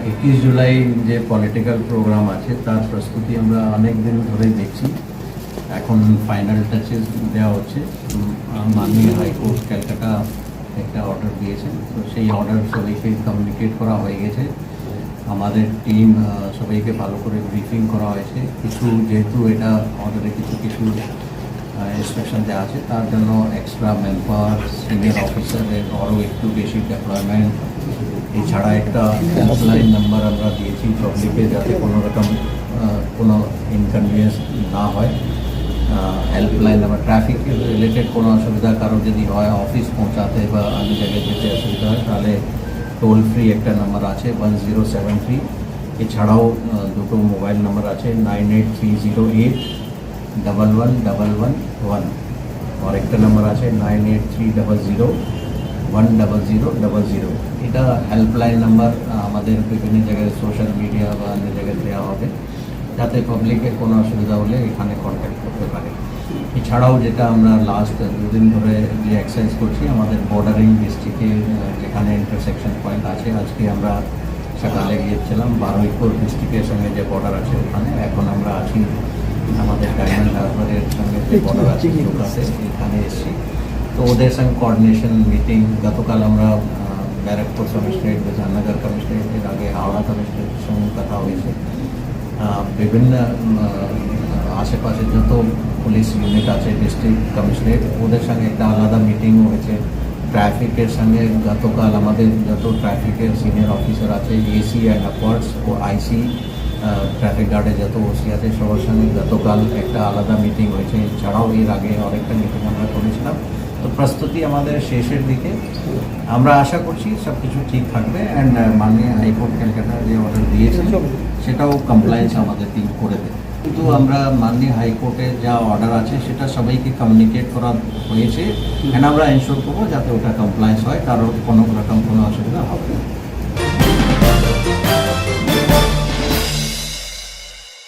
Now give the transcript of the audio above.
21 জুলাই যে political programme আছে তার প্রস্তুতি আমরা অনেক দিন ধরেই দেখছি। এখন ফাইনাল টাচেস দেওয়া হচ্ছে। মাননীয় হাইকোর্ট ক্যালকাটা একটা অর্ডার দিয়েছেন, তো সেই অর্ডার সবাইকে কমিউনিকেট করা হয়ে গেছে। আমাদের টিম সবাইকে ভালো করে ব্রিফিং করা হয়েছে। কিছু যেহেতু এটা অর্ডারে কিছু ইনস্ট্রাকশন দেওয়া আছে, তার জন্য এক্সট্রা ম্যান পাওয়ার, সিনিয়র অফিসারের আরও একটু বেশি ডেভেলপমেন্ট, এছাড়া একটা হেল্পলাইন নাম্বার আমরা দিয়েছি পাবলিকে, যাতে কোনো রকম কোনো ইনকনভিনিয়েন্স না হয়। হেল্পলাইন নাম্বার ট্রাফিক রিলেটেড কোনো অসুবিধা কারো যদি হয়, অফিস পৌঁছাতে বা অন্য জায়গায় যেতে অসুবিধা হয়, তাহলে টোল ফ্রি একটা নাম্বার আছে 1073। এছাড়াও দুটো মোবাইল নাম্বার আছে 9830811111, আর একটা নাম্বার আছে 9830010000। এটা হেল্পলাইন নাম্বার আমাদের বিভিন্ন জায়গায় সোশ্যাল মিডিয়া বা অন্য জায়গায় দেওয়া হবে, যাতে পাবলিকের কোনো অসুবিধা হলে এখানে কন্ট্যাক্ট করতে পারে। এছাড়াও যেটা আমরা লাস্ট দুদিন ধরে যে এক্সারসাইজ করছি, আমাদের বর্ডারিং ডিস্ট্রিক্টে যেখানে ইন্টারসেকশন পয়েন্ট আছে, আজকে আমরা সকালে গিয়েছিলাম বারুইপুর ডিস্ট্রিক্টের সঙ্গে যে বর্ডার আছে ওখানে। এখন আমরা আছি আমাদের ডায়মন্ড হারবারের সঙ্গে যে বর্ডার আছে ওখানে, এখানে এসেছি। তো ওদের সঙ্গে কোঅর্ডিনেশন মিটিং, গতকাল আমরা ব্যারাকপুর কমিশনারেট, বিধাননগর কমিশনারেট, এর আগে হাওড়া কমিশনারেটের সঙ্গে কথা হয়েছে। বিভিন্ন আশেপাশে যত পুলিশ ইউনিট আছে, ডিস্ট্রিক্ট কমিশনারেট, ওদের সঙ্গে একটা আলাদা মিটিং হয়েছে। ট্রাফিকের সঙ্গে গতকাল আমাদের যত ট্রাফিকের সিনিয়র অফিসার আছে, এসি অ্যান্ড আপওয়ার্ডস ও আইসি, ট্রাফিক গার্ডে যত ওসি আছে, সবার সঙ্গে গতকাল একটা আলাদা মিটিং হয়েছে। এছাড়াও এর আগে আরেকটা মিটিং আমরা করেছিলাম। তো প্রস্তুতি আমাদের শেষের দিকে। আমরা আশা করছি সব কিছু ঠিক থাকবে। অ্যান্ড মাননীয় হাইকোর্ট ক্যালকাটা যে অর্ডার দিয়েছে সেটাও কমপ্লায়েন্স আমাদের টিম করে দেবে। কিন্তু আমরা মাননীয় হাইকোর্টের যা অর্ডার আছে সেটা সবাইকে কমিউনিকেট করা হয়েছে, অ্যান্ড আমরা এনশোর করবো যাতে ওটা কমপ্লায়েন্স হয়, কারোর কোনো রকম কোনো অসুবিধা হবে না।